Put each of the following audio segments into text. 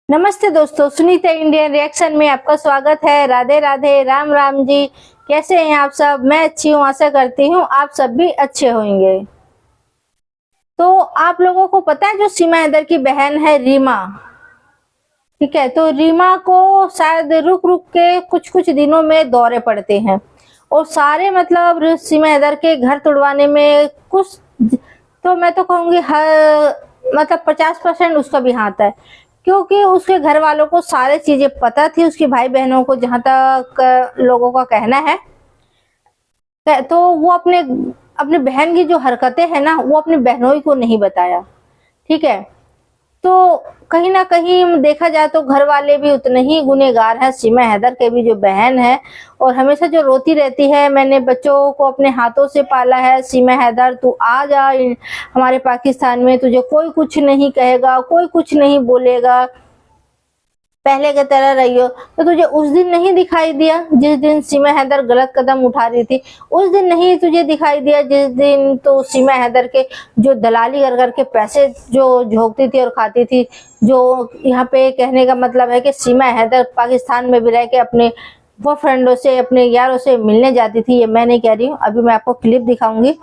नमस्ते दोस्तों, Sunita Indian reaction में आपका स्वागत है। राधे राधे, राम राम जी। कैसे हैं आप सब? मैं अच्छी हूँ, आशा करती हूँ आप सब भी अच्छे होंगे। तो आप लोगों को पता है जो सीमा हैदर की बहन है रीमा, ठीक है, तो रीमा को शायद रुक रुक के कुछ कुछ दिनों में दौरे पड़ते हैं और सारे मतलब सीमा हैदर के घर तुड़वाने में कुछ, तो मैं तो कहूँगी हर मतलब 50% उसका भी हाथ है, क्योंकि उसके घर वालों को सारी चीजें पता थी, उसकी भाई बहनों को, जहां तक लोगों का कहना है। तो वो अपने अपने बहन की जो हरकतें हैं ना, वो अपनी बहनों को नहीं बताया, ठीक है। तो कहीं ना कहीं देखा जाए तो घर वाले भी उतने ही गुनहगार हैं, सीमा हैदर के भी जो बहन है, और हमेशा जो रोती रहती है, मैंने बच्चों को अपने हाथों से पाला है, सीमा हैदर तू आ जा हमारे पाकिस्तान में, तुझे कोई कुछ नहीं कहेगा, कोई कुछ नहीं बोलेगा, पहले की तरह रहियो। तो तुझे उस दिन नहीं दिखाई दिया जिस दिन सीमा हैदर गलत कदम उठा रही थी? उस दिन नहीं तुझे दिखाई दिया जिस दिन तो सीमा हैदर के जो दलाली कर करके पैसे जो झोंकती थी और खाती थी? जो यहाँ पे कहने का मतलब है कि सीमा हैदर पाकिस्तान में भी रह के अपने वो फ्रेंडों से, अपने यारों से मिलने जाती थी। ये मैं नहीं कह रही हूँ, अभी मैं आपको क्लिप दिखाऊंगी।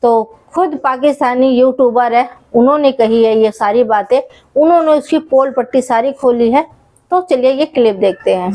तो खुद पाकिस्तानी यूट्यूबर है, उन्होंने कही है ये सारी बातें, उन्होंने उसकी पोल पट्टी सारी खोली है। तो चलिए ये क्लिप देखते हैं।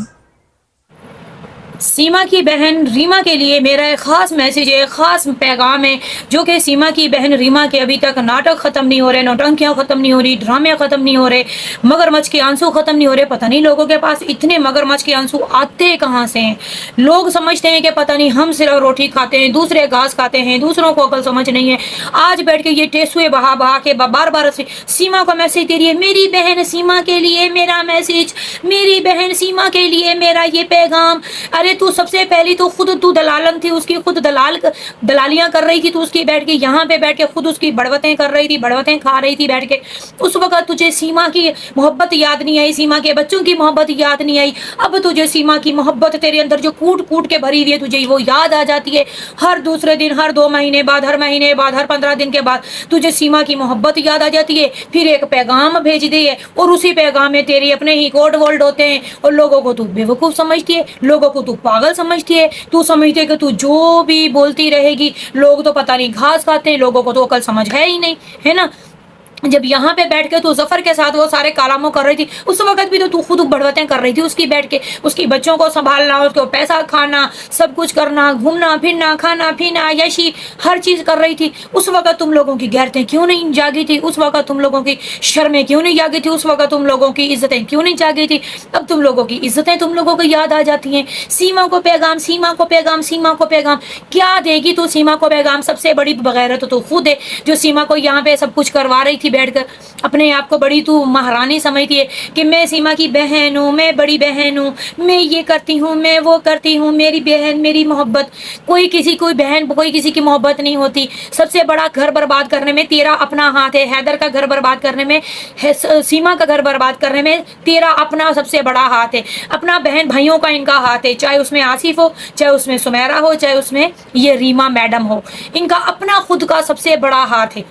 सीमा की बहन रीमा के लिए मेरा एक खास मैसेज है, खास पैगाम है, जो कि सीमा की बहन रीमा के अभी तक नाटक खत्म नहीं हो रहे, नौटंकियां खत्म नहीं हो रही, ड्रामे खत्म नहीं हो रहे, मगरमच्छ के आंसू खत्म नहीं हो रहे। पता नहीं लोगों के पास इतने मगरमच्छ के आंसू आते कहाँ से हैं। लोग समझते हैं कि पता नहीं हम सिर्फ रोटी खाते हैं, दूसरे घास खाते हैं, दूसरों को अकल समझ नहीं है। आज बैठ के ये टेसुए बहा बहा के बार बार सीमा का मैसेज दे रही है, मेरी बहन सीमा के लिए मेरा मैसेज, मेरी बहन सीमा के लिए मेरा ये पैगाम। अरे तू सबसे पहली तो खुद तू दलालन थी, उसकी खुद दलालियां कर रही थी, तू उसकी बैठ के यहाँ पे बैठ के खुद उसकी बड़वतें कर रही थी, बड़वतें खा रही थी बैठ के। उस वक्त तुझे सीमा की मोहब्बत याद नहीं आई, सीमा के बच्चों की मोहब्बत याद नहीं आई। अब तुझे सीमा की मोहब्बत तेरे अंदर जो कूट कूट के भरी हुई है, तुझे वो याद आ जाती है। हर दूसरे दिन, हर 2 महीने बाद, हर महीने बाद, हर 15 दिन के बाद तुझे सीमा की मोहब्बत याद आ जाती है। फिर एक पैगाम भेज दी है और उसी पैगाम में तेरे अपने ही कोड वर्ड होते हैं और लोगों को तू बेवकूफ समझती है, लोगों को तू पागल समझती है। तू समझती है कि तू जो भी बोलती रहेगी, लोग तो पता नहीं घास खाते हैं, लोगों को तो अकल समझ है ही नहीं, है ना। जब यहाँ पे बैठ के तू जफर के साथ वो सारे कालामों कर रही थी, उस वक्त भी तो तू खुद बढ़वतें कर रही थी उसकी बैठ के, उसकी बच्चों को संभालना, उसको पैसा खाना, सब कुछ करना, घूमना फिरना, खाना पीना, यशी हर चीज कर रही थी। उस वक्त तुम लोगों की गैरतें क्यों नहीं जागी थी? उस वक्त तुम लोगों की शर्में क्यों नहीं जागी थी? उस वक्त तुम लोगों की इज्जतें क्यों नहीं जागी थी? अब तुम लोगों की इज्जतें तुम लोगों को याद आ जाती हैं। सीमा को पैगाम, सीमा को पैगाम, सीमा को पैगाम, क्या देगी तू सीमा को पैगाम? सबसे बड़ी बगैरत तो तू खुद है, जो सीमा को यहाँ पे सब कुछ करवा रही थी बैठकर। अपने आप को बड़ी तू महारानी समझती है कि मैं सीमा की बहन हूँ, मैं बड़ी बहन हूँ, मैं ये करती हूँ, मैं वो करती हूँ, मेरी बहन, मेरी मोहब्बत। कोई किसी कोई बहन, कोई किसी की मोहब्बत नहीं होती। सबसे बड़ा घर बर्बाद करने में तेरा अपना हाथ है। हैदर का घर बर्बाद करने में, सीमा का घर बर्बाद करने में तेरा अपना सबसे बड़ा हाथ है। अपना बहन भाइयों का इनका हाथ है, चाहे उसमें आसिफ हो, चाहे उसमें सुमेरा हो, चाहे उसमें ये रीमा मैडम हो, इनका अपना खुद का सबसे बड़ा हाथ है।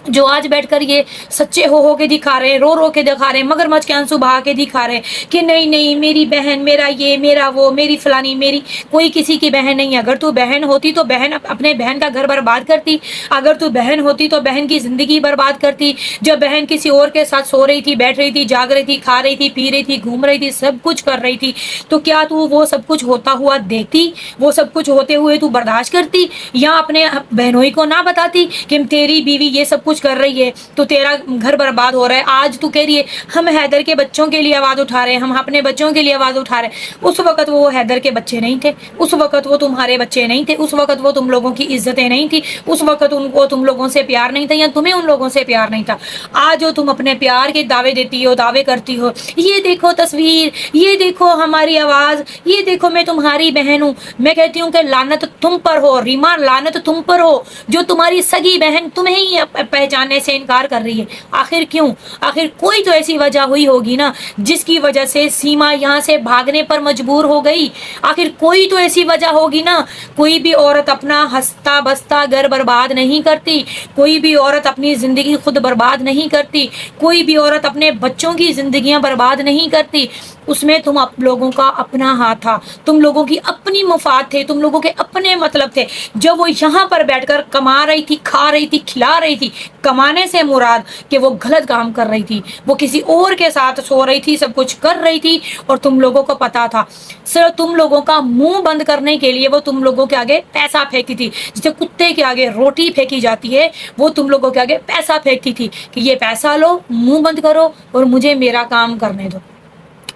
जो आज बैठकर ये सच्चे हो के दिखा रहे हैं, रो रो के दिखा रहे हैं, मगरमच्छ के आंसू बहा के दिखा रहे हैं कि नहीं नहीं मेरी बहन, मेरा ये, मेरा वो, मेरी फलानी, मेरी कोई किसी की बहन नहीं है। अगर तू बहन होती तो बहन अपने बहन का घर बर्बाद करती। अगर तू बहन होती तो बहन की जिंदगी बर्बाद करती। जब बहन किसी और के साथ सो रही थी, बैठ रही थी, जाग रही थी, खा रही थी, पी रही थी, घूम रही थी, सब कुछ कर रही थी, तो क्या तू वो सब कुछ होता हुआ देखती? वो सब कुछ होते हुए तू बर्दाश्त करती? या अपने बहनोई को ना बताती कि तेरी बीवी ये सब कुछ कर रही है तो तेरा घर बर्बाद हो रहा है? आज तू कह रही है हम हैदर के बच्चों के लिए आवाज उठा रहे हैं, हम अपने बच्चों के लिए आवाज उठा रहे हैं। उस वक्त वो हैदर के बच्चे नहीं थे, उस वक्त वो तुम्हारे बच्चे नहीं थे, उस वक्त वो तुम लोगों की इज्जतें नहीं थी, उस वक्त उनको तुम लोगों से प्यार नहीं था, या तुम्हें उन लोगों से प्यार नहीं था। आज जो तुम अपने प्यार के दावे देती हो, दावे करती हो, ये देखो तस्वीर, ये देखो हमारी आवाज, ये देखो मैं तुम्हारी बहन हूँ। मैं कहती हूँ कि लानत तुम पर हो रीमा, लानत तुम पर हो। जो तुम्हारी सगी बहन तुम्हें ही पहचानने से इनकार कर रही है। आखिर क्यों? आखिर कोई तो ऐसी वजह हुई होगी ना जिसकी वजह से सीमा यहाँ से भागने पर मजबूर हो गई। आखिर कोई तो ऐसी वजह होगी ना। कोई भी औरत अपना हंसता बसता घर बर्बाद नहीं करती, कोई भी औरत अपनी जिंदगी खुद बर्बाद नहीं करती, कोई भी औरत अपने बच्चों की जिंदगियां बर्बाद नहीं करती। उसमें तुम आप लोगों का अपना हाथ था, तुम लोगों की अपनी मुफाद थे, तुम लोगों के अपने मतलब थे। जब वो यहाँ पर बैठकर कमा रही थी, खा रही थी, खिला रही थी, कमाने से मुराद कि वो गलत काम कर रही थी, वो किसी और के साथ सो रही थी, सब कुछ कर रही थी और तुम लोगों को पता था। सिर्फ तुम लोगों का मुंह बंद करने के लिए वो तुम लोगों के आगे पैसा फेंकती थी। जैसे कुत्ते के आगे रोटी फेंकी जाती है, वो तुम लोगों के आगे पैसा फेंकती थी कि ये पैसा लो, मुंह बंद करो और मुझे मेरा काम करने दो।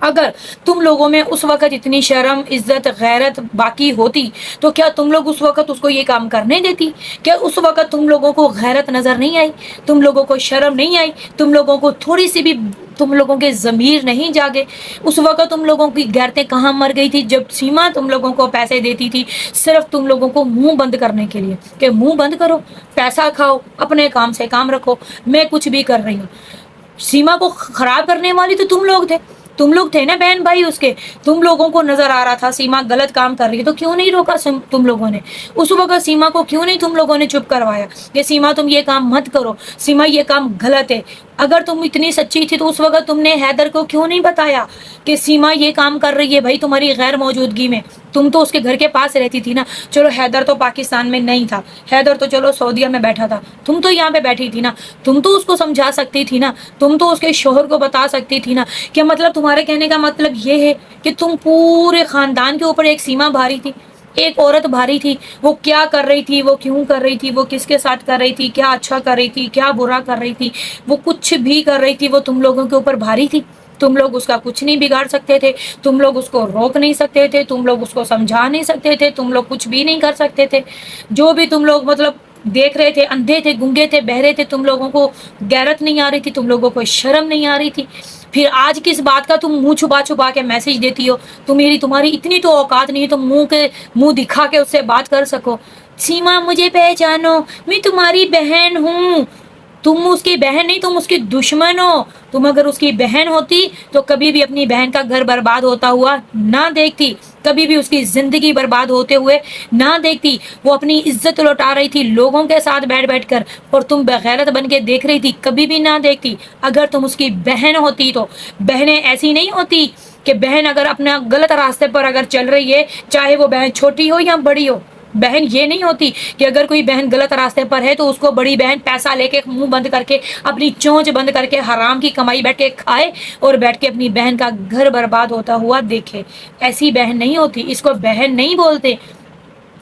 अगर तुम लोगों में उस वक्त इतनी शर्म, इज्जत, गैरत बाकी होती तो क्या तुम लोग उस वक्त उसको ये काम करने देती? क्या उस वक्त तुम लोगों को गैरत नजर नहीं आई? तुम लोगों को शर्म नहीं आई? तुम लोगों को थोड़ी सी भी तुम लोगों के ज़मीर नहीं जागे? उस वक्त तुम लोगों की गैरतें कहाँ मर गई थी जब सीमा तुम लोगों को पैसे देती थी सिर्फ तुम लोगों को मुंह बंद करने के लिए कि मुंह बंद करो, पैसा खाओ, अपने काम से काम रखो, मैं कुछ भी कर रही हूँ। सीमा को खराब करने वाली तो तुम लोग थे, तुम लोग थे ना बहन भाई उसके। तुम लोगों को नजर आ रहा था सीमा गलत काम कर रही है तो क्यों नहीं रोका तुम लोगों ने? उस वक्त सीमा को क्यों नहीं तुम लोगों ने चुप करवाया कि सीमा तुम ये काम मत करो, सीमा ये काम गलत है? अगर तुम इतनी सच्ची थी तो उस वक्त तुमने हैदर को क्यों नहीं बताया कि सीमा ये काम कर रही है भाई तुम्हारी गैर मौजूदगी में? तुम तो उसके घर के पास रहती थी ना। चलो हैदर तो पाकिस्तान में नहीं था, हैदर तो चलो सऊदीया में बैठा था, तुम तो यहाँ पे बैठी थी ना। तुम तो उसको समझा सकती थी ना, तुम तो उसके शोहर को बता सकती थी ना। क्या मतलब तुम्हारे कहने का मतलब ये है कि तुम पूरे खानदान के ऊपर एक सीमा भारी थी, एक औरत भारी थी? वो क्या कर रही थी, वो क्यों कर रही थी, वो किसके साथ कर रही थी, क्या अच्छा कर रही थी, क्या बुरा कर रही थी, वो कुछ भी कर रही थी, वो तुम लोगों के ऊपर भारी थी। तुम लोग उसका कुछ नहीं बिगाड़ सकते थे, तुम लोग उसको रोक नहीं सकते थे, तुम लोग उसको समझा नहीं सकते थे, तुम लोग कुछ भी नहीं कर सकते थे। जो भी तुम लोग मतलब देख रहे थे, अंधे थे, गूंगे थे, बहरे थे, तुम लोगों को गैरत नहीं आ रही थी, तुम लोगों को शर्म नहीं आ रही थी। फिर आज किस बात का तुम मुंह छुपा छुपा के मैसेज देती हो? तुम्हारी इतनी तो औकात नहीं है तुम मुंह दिखा के उससे बात कर सको। सीमा मुझे पहचानो, मैं तुम्हारी बहन हूँ। तुम उसकी बहन नहीं, तुम उसकी दुश्मन हो। तुम अगर उसकी बहन होती तो कभी भी अपनी बहन का घर बर्बाद होता हुआ ना देखती, कभी भी उसकी जिंदगी बर्बाद होते हुए ना देखती। वो अपनी इज्जत लौटा रही थी लोगों के साथ बैठ बैठ कर और तुम बेगैरत बन के देख रही थी, कभी भी ना देखती। अगर तुम उसकी बहन होती तो बहनें ऐसी नहीं होती कि बहन अगर अपना गलत रास्ते पर अगर चल रही है, चाहे वो बहन छोटी हो या बड़ी हो, बहन ये नहीं होती कि अगर कोई बहन गलत रास्ते पर है तो उसको बड़ी बहन पैसा लेके मुंह बंद करके अपनी चोंच बंद करके हराम की कमाई बैठ के खाए और बैठ के अपनी बहन का घर बर्बाद होता हुआ देखे। ऐसी बहन नहीं होती, इसको बहन नहीं बोलते।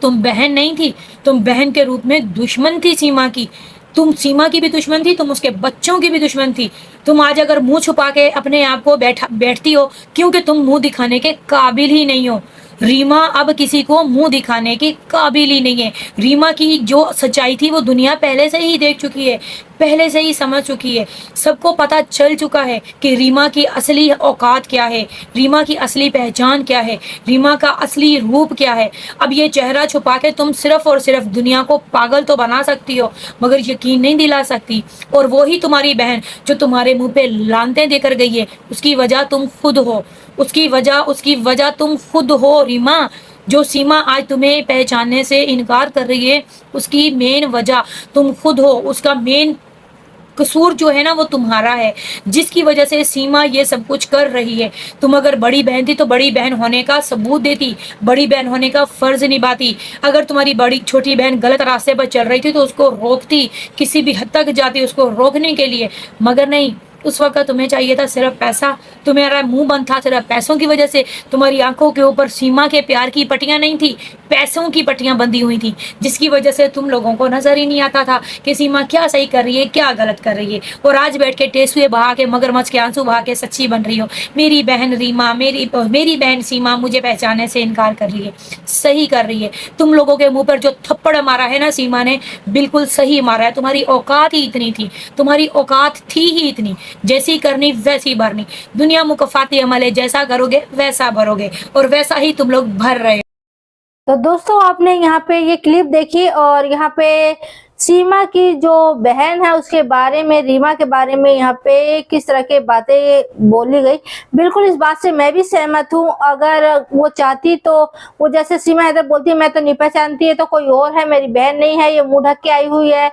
तुम बहन नहीं थी, तुम बहन के रूप में दुश्मन थी सीमा की। तुम सीमा की भी दुश्मन थी, तुम उसके बच्चों की भी दुश्मन थी। तुम आज अगर मुंह छुपा के अपने आप को बैठती हो क्योंकि तुम मुंह दिखाने के काबिल ही नहीं हो। रीमा अब किसी को मुंह दिखाने के काबिल ही नहीं है। रीमा की जो सच्चाई थी वो दुनिया पहले से ही देख चुकी है, पहले से ही समझ चुकी है। सबको पता चल चुका है कि रीमा की असली औकात क्या है, रीमा की असली पहचान क्या है, रीमा का असली रूप क्या है। अब ये चेहरा छुपा के तुम सिर्फ और सिर्फ दुनिया को पागल तो बना सकती हो मगर यकीन नहीं दिला सकती। और वो ही तुम्हारी बहन जो तुम्हारे मुंह पे लानतें देकर गई है, उसकी वजह तुम खुद हो। उसकी वजह तुम खुद हो रीमा। जो सीमा आज तुम्हें पहचानने से इनकार कर रही है उसकी मेन वजह तुम खुद हो। उसका मेन कसूर जो है ना वो तुम्हारा है, जिसकी वजह से सीमा ये सब कुछ कर रही है। तुम अगर बड़ी बहन थी तो बड़ी बहन होने का सबूत देती, बड़ी बहन होने का फर्ज निभाती। अगर तुम्हारी बड़ी छोटी बहन गलत रास्ते पर चल रही थी तो उसको रोकती, किसी भी हद तक जाती उसको रोकने के लिए। मगर नहीं, उस वक्त तुम्हें चाहिए था सिर्फ पैसा। तुम्हारा मुंह बंद था सिर्फ पैसों की वजह से। तुम्हारी आंखों के ऊपर सीमा के प्यार की पट्टियां नहीं थी, पैसों की पट्टियां बंधी हुई थी, जिसकी वजह से तुम लोगों को नजर ही नहीं आता था कि सीमा क्या सही कर रही है, क्या गलत कर रही है। और आज बैठ के टेसुए बहा के, मगरमच्छ के आंसू बहा के सच्ची बन रही हो। मेरी बहन रीमा, मेरी बहन सीमा मुझे पहचानने से इनकार कर रही है, सही कर रही है। तुम लोगों के मुंह पर जो थप्पड़ मारा है ना सीमा ने, बिल्कुल सही मारा है। तुम्हारी औकात ही इतनी थी, तुम्हारी औकात थी ही इतनी, जैसी करनी वैसी भरनी। दुनिया मुकफाती अमल है, जैसा करोगे वैसा भरोगे और वैसा ही तुम लोग भर रहे हो। तो दोस्तों आपने यहाँ पे ये क्लिप देखी और यहाँ पे सीमा की जो बहन है उसके बारे में, रीमा के बारे में यहाँ पे किस तरह के बातें बोली गई, बिल्कुल इस बात से मैं भी सहमत हूँ। अगर वो चाहती तो वो जैसे सीमा हैदर बोलती है मैं तो नहीं पहचानती है, तो कोई और है, मेरी बहन नहीं है, ये मुंह ढक के आई हुई है,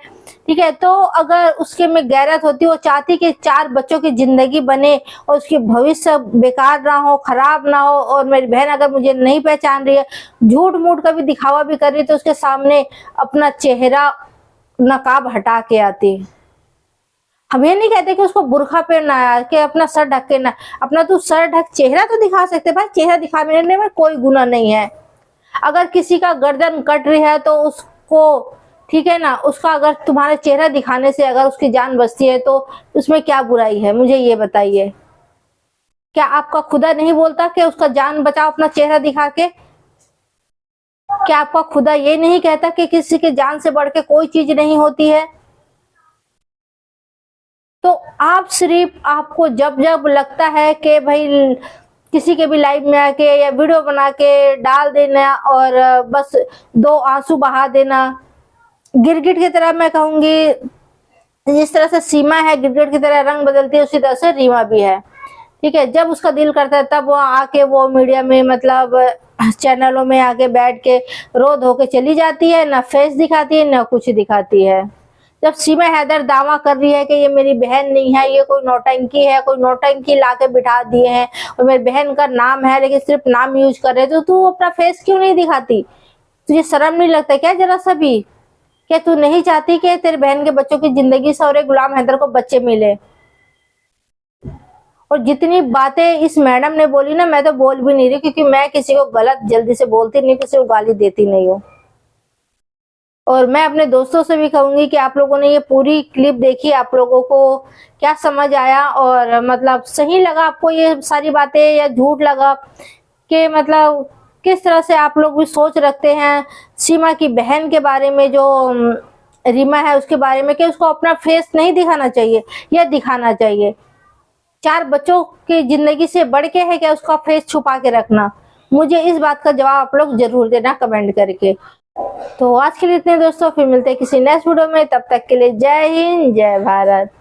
ठीक है। तो अगर उसके में गैरत होती, वो चाहती कि 4 बच्चों की जिंदगी बने और उसकी भविष्य बेकार ना हो, खराब ना हो, और मेरी बहन अगर मुझे नहीं पहचान रही है, झूठ मूठ का भी दिखावा भी कर रही है, तो उसके सामने अपना चेहरा नकाब हटा के आती। हम ये नहीं कहते कि उसको बुरखा पहनना है, कि अपना सर ढक के ना, अपना तो सर ढक, चेहरा तो दिखा सकते भाई, चेहरा दिखाने में कोई गुनाह नहीं है। अगर किसी का गर्दन कट रही है तो उसको, ठीक है ना, उसका अगर तुम्हारे चेहरा दिखाने से अगर उसकी जान बचती है तो उसमें क्या बुराई है, मुझे ये बताइए। क्या आपका खुदा नहीं बोलता कि उसका जान बचाओ अपना चेहरा दिखा के? क्या आपका खुदा ये नहीं कहता कि किसी के जान से बढ़ के कोई चीज नहीं होती है? तो आप सिर्फ, आपको जब जब लगता है कि भाई किसी के भी लाइव में आके या वीडियो बना के डाल देना और बस 2 आंसू बहा देना, गिरगिट की तरह, मैं कहूंगी जिस तरह से सीमा है गिरगिट की तरह रंग बदलती है, उसी तरह से रीमा भी है, ठीक है। जब उसका दिल करता है तब वो आके वो मीडिया में, मतलब चैनलों में आके बैठ के रो धो के चली जाती है, ना फेस दिखाती है ना कुछ दिखाती है। जब सीमा हैदर दावा कर रही है कि ये मेरी बहन नहीं है, ये कोई नौटंकी है, कोई नौटंकी लाके बिठा दिए हैं और मेरी बहन का नाम है लेकिन सिर्फ नाम यूज कर रहे, तो तू अपना फेस क्यों नहीं दिखाती? तुझे शर्म नहीं लगता क्या जरा सा भी? क्या तू नहीं चाहती कि तेरे बहन के बच्चों की जिंदगी से और एक गुलाम हैदर को बच्चे मिले? और जितनी बातें इस मैडम ने बोली ना, मैं तो बोल भी नहीं रही, क्योंकि मैं किसी को गलत जल्दी से बोलती नहीं, किसी को गाली देती नहीं हूँ। और मैं अपने दोस्तों से भी कहूंगी कि आप लोगों ने ये पूरी क्लिप देखी, आप लोगों को क्या समझ आया, और मतलब सही लगा आपको ये सारी बातें या झूठ लगा, कि मतलब किस तरह से आप लोग भी सोच रखते हैं सीमा की बहन के बारे में, जो रीमा है उसके बारे में, कि उसको अपना फेस नहीं दिखाना चाहिए या दिखाना चाहिए? 4 बच्चों की जिंदगी से बढ़ के है क्या उसका फेस छुपा के रखना? मुझे इस बात का जवाब आप लोग जरूर देना कमेंट करके। तो आज के लिए इतने दोस्तों, फिर मिलते हैं किसी नेक्स्ट वीडियो में, तब तक के लिए जय हिंद, जय भारत।